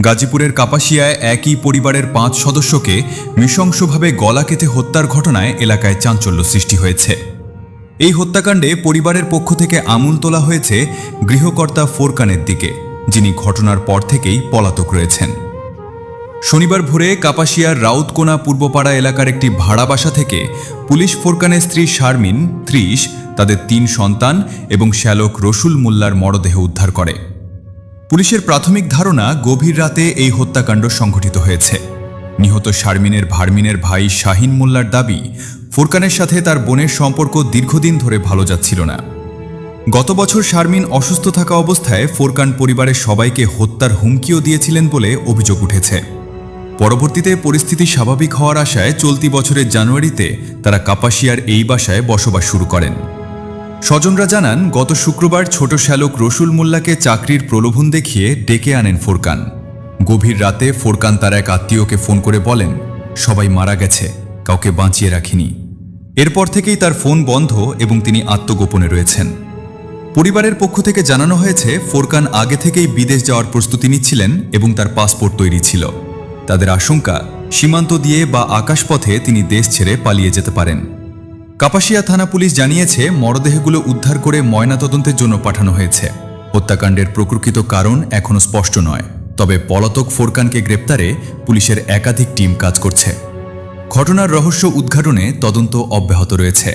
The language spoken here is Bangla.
গাজীপুরের কাপাসিয়ায় একই পরিবারের 5 সদস্যকে নৃশংসভাবে গলা কেটে হত্যার ঘটনায় এলাকায় চাঞ্চল্য সৃষ্টি হয়েছে। এই হত্যাকাণ্ডে পরিবারের পক্ষ থেকে আঙুল তোলা হয়েছে গৃহকর্তা ফোরকানের দিকে, যিনি ঘটনার পর থেকেই পলাতক রয়েছেন। শনিবার ভোরে কাপাসিয়ার রাউতকোনা পূর্বপাড়া এলাকার একটি ভাড়া বাসা থেকে পুলিশ ফোরকানের স্ত্রী শারমিন 30, তাদের 3 সন্তান এবং শ্যালক রসুল মোল্লার মরদেহ উদ্ধার করে। পুলিশের প্রাথমিক ধারণা গভীর রাতে এই হত্যাকাণ্ড সংঘটিত হয়েছে। নিহত শারমিনের ভাই শাহিন মোল্লার দাবি, ফোরকানের সাথে তার বোনের সম্পর্ক দীর্ঘদিন ধরে ভালো যাচ্ছিল না। গত বছর শারমিন অসুস্থ থাকা অবস্থায় ফোরকান পরিবারের সবাইকে হত্যার হুমকিও দিয়েছিলেন বলে অভিযোগ উঠেছে। পরবর্তীতে পরিস্থিতি স্বাভাবিক হওয়ার আশায় চলতি বছরের জানুয়ারিতে তারা কাপাসিয়ার এই বাসায় বসবাস শুরু করেন। স্বজনরা জানান, গত শুক্রবার ছোট শ্যালক রসুল মোল্লাকে চাকরির প্রলোভন দেখিয়ে ডেকে আনেন ফোরকান। গভীর রাতে ফোরকান তার এক আত্মীয়কে ফোন করে বলেন, সবাই মারা গেছে, কাউকে বাঁচিয়ে রাখিনি। এরপর থেকেই তার ফোন বন্ধ এবং তিনি আত্মগোপনে রয়েছেন। পরিবারের পক্ষ থেকে জানানো হয়েছে, ফোরকান আগে থেকেই বিদেশ যাওয়ার প্রস্তুতি নিচ্ছিলেন এবং তার পাসপোর্ট তৈরি ছিল। তাদের আশঙ্কা, সীমান্ত দিয়ে বা আকাশপথে তিনি দেশ ছেড়ে পালিয়ে যেতে পারেন। কাপাসিয়া থানা পুলিশ জানিয়েছে, মরদেহগুলো উদ্ধার করে ময়নাতদন্তের জন্য পাঠানো হয়েছে। হত্যাকাণ্ডের প্রকৃত কারণ এখনও স্পষ্ট নয়, তবে পলাতক ফোরকানকে গ্রেপ্তারে পুলিশের একাধিক টিম কাজ করছে। ঘটনার রহস্য উদ্ঘাটনে তদন্ত অব্যাহত রয়েছে।